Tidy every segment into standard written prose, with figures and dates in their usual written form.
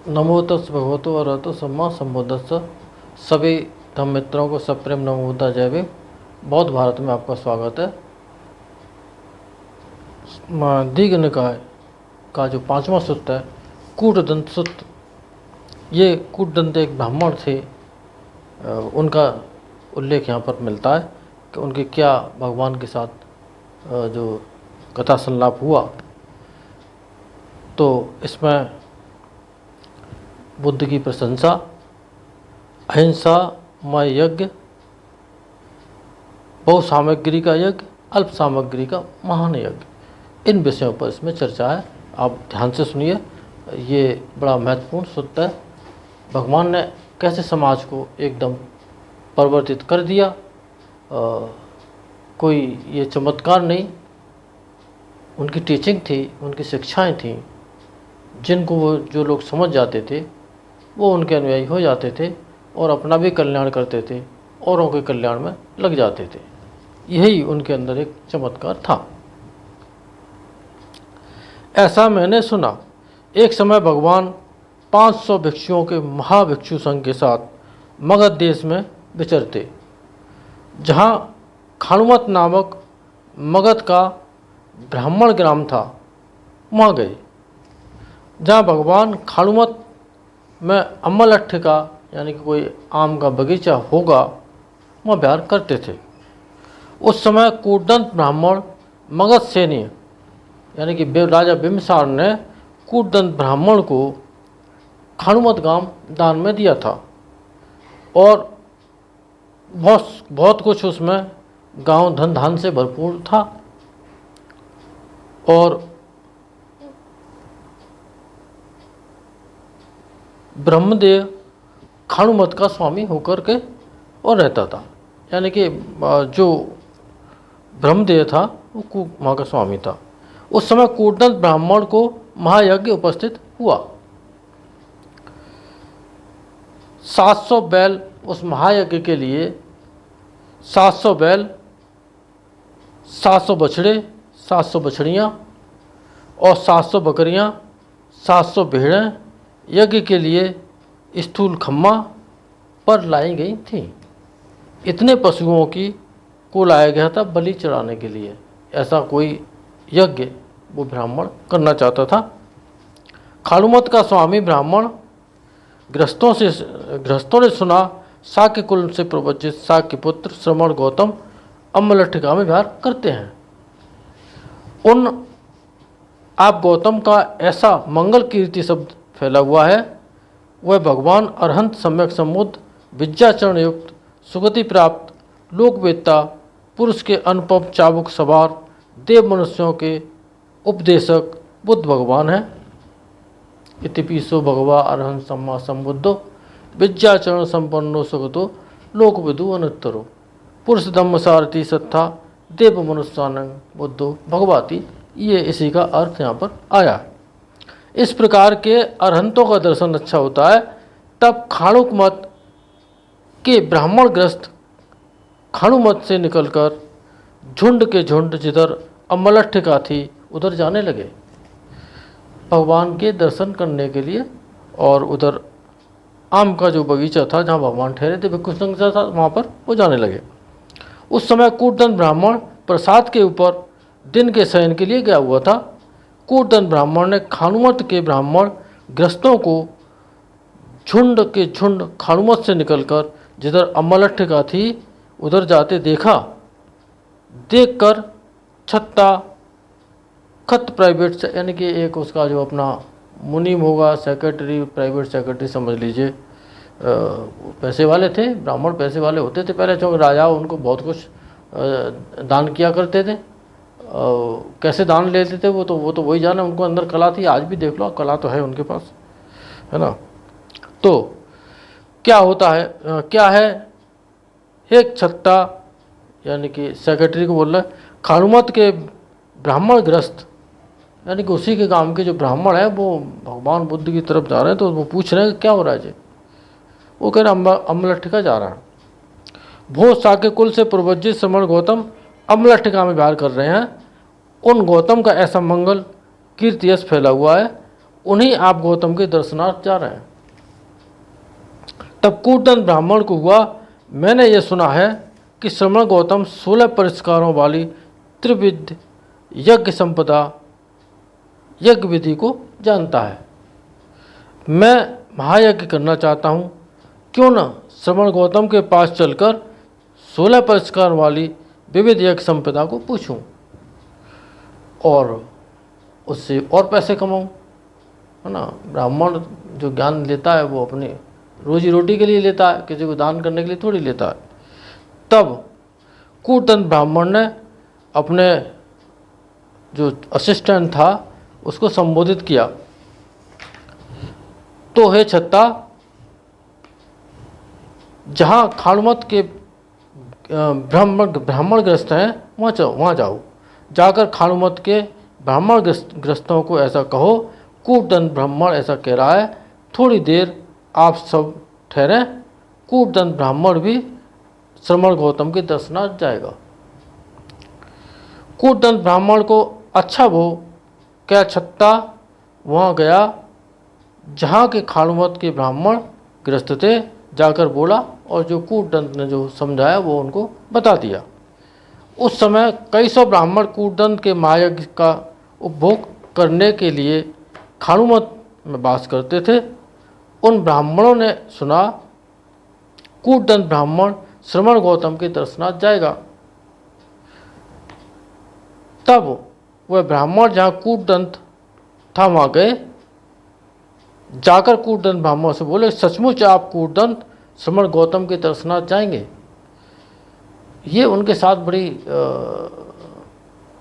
नमो तस् भगवतो अरहतो सम्मा संबुद्धस्स। सभी धम्म मित्रों को सप्रेम नमो बुद्धा जय भीम। बौद्ध भारत में आपका स्वागत है। दीघ निकाय का जो 5वां सूत्र है कूटदंत सूत्र, ये कूटदंत एक ब्राह्मण थे, उनका उल्लेख यहाँ पर मिलता है कि उनके क्या भगवान के साथ जो कथा संलाप हुआ। तो इसमें बुद्ध की प्रशंसा, अहिंसा मय यज्ञ, बहु सामग्री का यज्ञ, अल्प सामग्री का महान यज्ञ, इन विषयों पर इसमें चर्चा है। आप ध्यान से सुनिए, ये बड़ा महत्वपूर्ण सूत्र है। भगवान ने कैसे समाज को एकदम परिवर्तित कर दिया, कोई ये चमत्कार नहीं, उनकी टीचिंग थी, उनकी शिक्षाएं थीं, जिनको वो जो लोग समझ जाते थे वो उनके अनुयायी हो जाते थे और अपना भी कल्याण करते थे, औरों के कल्याण में लग जाते थे। यही उनके अंदर एक चमत्कार था। ऐसा मैंने सुना, एक समय भगवान 500 भिक्षुओं के महाभिक्षु संघ के साथ मगध देश में विचरते, जहाँ खानुमत नामक मगध का ब्राह्मण ग्राम था, वहाँ गए। जहाँ भगवान खानुमत में अम्मलट्ठ का यानी कि कोई आम का बगीचा होगा, वहाँ विहार करते थे। उस समय कूटदंत ब्राह्मण मगध सेनी यानी कि राजा बिम्बिसार ने कूटदंत ब्राह्मण को खानुमत गांव दान में दिया था और बहुत कुछ उसमें गांव धन धान से भरपूर था। और ब्रह्मदेव खानुमत का स्वामी होकर के और रहता था, यानी कि जो ब्रह्मदेव था वो वहाँ का स्वामी था। उस समय कूटदंत ब्राह्मण को महायज्ञ उपस्थित हुआ। 700 बैल उस महायज्ञ के लिए, 700 बैल, 700 बछड़े, 700 बछड़ियाँ और 700 बकरियाँ, 700 भेड़ें यज्ञ के लिए स्थूल खम्मा पर लाई गई थीं। इतने पशुओं को लाया गया था बलि चढ़ाने के लिए। ऐसा कोई यज्ञ वो ब्राह्मण करना चाहता था। खानुमत का स्वामी ब्राह्मण गृहस्थों ने सुना, शाक्य कुल से प्रवजित शाक्य पुत्र श्रमण गौतम अम्मलट्ठिका में विहार करते हैं। उन आप गौतम का ऐसा मंगल कीर्ति शब्द फैला हुआ है, वह भगवान अरहंत सम्यक सम्बुद्ध, विद्याचरण युक्त, सुगति प्राप्त, लोकवेत्ता, पुरुष के अनुपम चाबुक सवार, देव मनुष्यों के उपदेशक बुद्ध भगवान है। इतिपिसो भगवा अरहंत सम्मा सम्बुद्धो, विद्याचरण संपन्नो सुगतो, लोकविदु अनुत्तरो, पुरुष धम्म सारथी सत्था, देव मनुष्यानंग बुद्धो भगवाती। ये इसी का अर्थ यहाँ पर आया है। इस प्रकार के अरहंतों का दर्शन अच्छा होता है। तब खानुमत के ब्राह्मण ग्रस्त खानुमत से निकलकर झुंड के झुंड जिधर अम्मलट्ठिका थी उधर जाने लगे भगवान के दर्शन करने के लिए। और उधर आम का जो बगीचा था जहाँ भगवान ठहरे थे, भिक्षु संघ था, वहाँ पर वो जाने लगे। उस समय कूटदंत ब्राह्मण प्रसाद के ऊपर दिन के शयन के लिए गया हुआ था। कूटदंत ब्राह्मण ने खानुमत के ब्राह्मण ग्रस्तों को झुंड के झुंड खानुमत से निकलकर जिधर अम्मलट्ठिका थी उधर जाते देखा। देखकर छत्ता खत प्राइवेट से यानी कि एक उसका जो अपना मुनीम होगा, सेक्रेटरी, प्राइवेट सेक्रेटरी समझ लीजिए, पैसे वाले थे। ब्राह्मण पैसे वाले होते थे पहले, क्योंकि राजा उनको बहुत कुछ दान किया करते थे। कैसे दान लेते थे वो तो वही जाने, उनको अंदर कला थी। आज भी देख लो, कला तो है उनके पास, है ना। तो क्या होता है, क्या है, एक छत्ता यानी कि सेक्रेटरी को बोल रहा है, खानुमत के ब्राह्मण ग्रस्त यानी कि उसी के गांव के जो ब्राह्मण है वो भगवान बुद्ध की तरफ जा रहे हैं। तो वो पूछ रहे हैं कि क्या हो रहा है जी। वो कह रहे अम्मलट्ठिका जा रहा है। भो शाक्य कुल से प्रवजित श्रमण गौतम अम्मलट्ठिका में विहार कर रहे हैं। उन गौतम का ऐसा मंगल कीर्ति यश फैला हुआ है, उन्हीं आप गौतम के दर्शनार्थ जा रहे हैं। तब कूटदंत ब्राह्मण को हुआ, मैंने ये सुना है कि श्रमण गौतम 16 परिष्कारों वाली त्रिविध यज्ञ संपदा यज्ञ विधि को जानता है। मैं महायज्ञ करना चाहता हूँ, क्यों न श्रमण गौतम के पास चलकर 16 परिष्कार वाली विविध यज्ञ संपदा को पूछूं और उससे और पैसे कमाऊं, है ना। ब्राह्मण जो ज्ञान लेता है वो अपनी रोजी रोटी के लिए लेता है, किसी को दान करने के लिए थोड़ी लेता है। तब कूटदंत ब्राह्मण ने अपने जो असिस्टेंट था उसको संबोधित किया, तो हे छत्ता, जहाँ खाणुमत के ब्राह्मण ग्रस्त हैं वहाँ जाओ। जाकर खाणुमत के ब्राह्मण ग्रस्तों को ऐसा कहो, कूटदंत ब्राह्मण ऐसा कह रहा है, थोड़ी देर आप सब ठहरें, कूटदंत ब्राह्मण भी श्रमण गौतम के दर्शनार्थ जाएगा। कूटदंत ब्राह्मण को अच्छा वो क्या छत्ता वहाँ गया जहाँ के खाणुमत के ब्राह्मण ग्रस्त थे, जाकर बोला और जो कूटदंत ने जो समझाया वो उनको बता दिया। उस समय कई सौ ब्राह्मण कूटदंत के महायज्ञ का उपभोग करने के लिए खाणुमत में वास करते थे। उन ब्राह्मणों ने सुना कूटदंत ब्राह्मण श्रमण गौतम के दर्शनार्थ जाएगा। तब वह ब्राह्मण जहाँ कूटदंत था वहाँ गए, जाकर कूटदंत ब्राह्मण से बोले, सचमुच आप कूटदंत श्रमण गौतम के दर्शनार्थ जाएंगे। ये उनके साथ बड़ी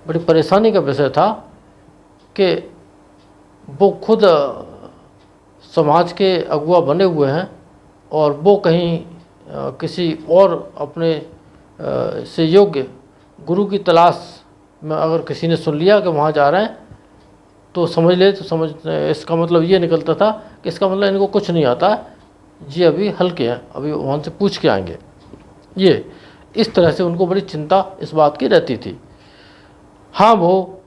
परेशानी का विषय था कि वो खुद समाज के अगुआ बने हुए हैं और वो कहीं किसी और अपने से योग्य गुरु की तलाश में अगर किसी ने सुन लिया कि वहाँ जा रहे हैं तो समझ इसका मतलब ये निकलता था कि इसका मतलब इनको कुछ नहीं आता है, ये अभी हल्के हैं, अभी वहाँ से पूछ के आएंगे। ये इस तरह से उनको बड़ी चिंता इस बात की रहती थी। हाँ, वो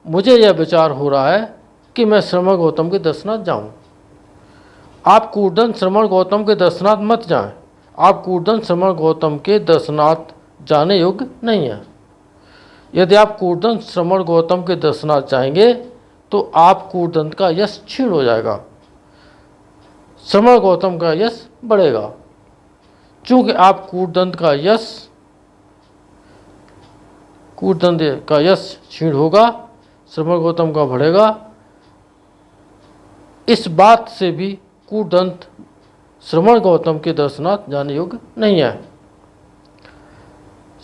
मुझे यह विचार हो रहा है कि मैं श्रमण गौतम के दर्शनार्थ जाऊँ। आप कूटदंत श्रमण गौतम के दर्शनार्थ मत जाएं। आप कूटदंत श्रमण गौतम के दर्शनार्थ जाने योग्य नहीं है। यदि आप कूटदंत श्रमण गौतम के दर्शनार्थ जाएंगे तो आप कूटदंत का यश क्षीण हो जाएगा, श्रमण गौतम का यश बढ़ेगा। चूँकि आप कूटदंत का यश क्षीण होगा, श्रमण गौतम का बढ़ेगा। इस बात से भी कूटदंत श्रमण गौतम के दर्शनार्थ जाने योग्य नहीं है।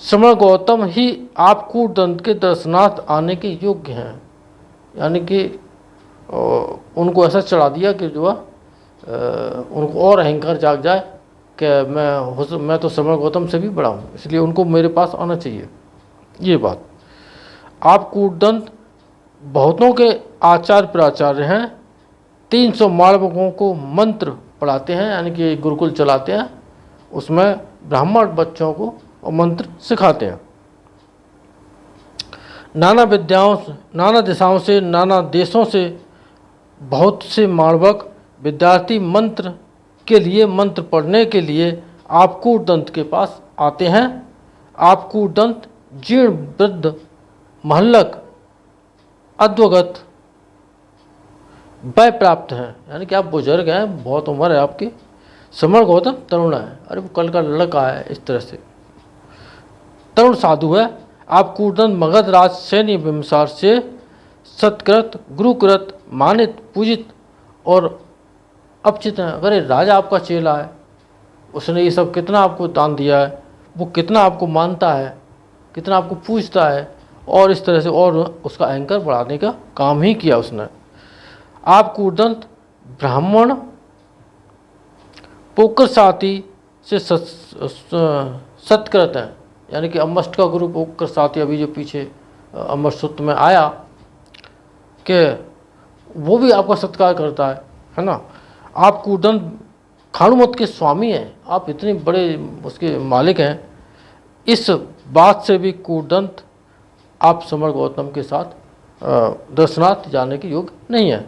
श्रमण गौतम ही आप कूटदंत के दर्शनार्थ आने के योग्य हैं। यानी कि उनको ऐसा चढ़ा दिया कि जो उनको और अहंकार जाग जाए कि मैं तो श्रमण गौतम से भी बड़ा हूँ, इसलिए उनको मेरे पास आना चाहिए। ये बात, आप कूटदंत बहुतों के आचार्य प्राचार्य हैं, 300 मालवकों को मंत्र पढ़ाते हैं, यानी कि गुरुकुल चलाते हैं, उसमें ब्राह्मण बच्चों को मंत्र सिखाते हैं। नाना दिशाओं से, नाना देशों से बहुत से मालवक विद्यार्थी मंत्र पढ़ने के लिए आप कूटदंत के पास आते हैं। आप कूटदंत जीर्ण वृद्ध महल्लक अद्वगत वय प्राप्त हैं, यानी कि आप बुजुर्ग हैं, बहुत उम्र है आपकी। श्रमण गौतम तरुण है, अरे वो कल का लड़का है, इस तरह से तरुण साधु है। आप कूटदंत मगध राज सैन्य बिंबिसार से सत्कृत, गुरुकृत, मानित, पूजित और अपचित हैं। अगर ये राजा आपका चेला है, उसने ये सब कितना आपको दान दिया है, वो कितना आपको मानता है, कितना आपको पूछता है, और इस तरह से और उसका अहंकार बढ़ाने का काम ही किया उसने। आप कूटदंत ब्राह्मण पोकर साथी से सत्कृत हैं, यानी कि अमष्ट का गुरु पोकर साथी अभी जो पीछे अमष्ट सूत्र में आया कि वो भी आपका सत्कार करता है ना। आप कूटदंत खाणुमत के स्वामी हैं, आप इतने बड़े उसके मालिक हैं। इस बात से भी कूटदंत आप श्रमण गौतम के साथ दर्शनार्थ जाने के योग्य नहीं है।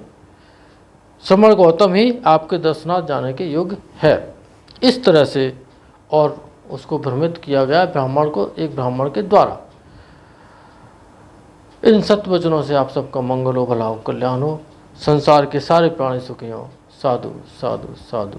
श्रमण गौतम ही आपके दर्शनार्थ जाने के योग्य है। इस तरह से और उसको भ्रमित किया गया ब्राह्मण को, एक ब्राह्मण के द्वारा। इन सत्य वचनों से आप सबका मंगल हो, भला हो, कल्याण हो, संसार के सारे प्राणी सुखी हो। साधु साधु साधु।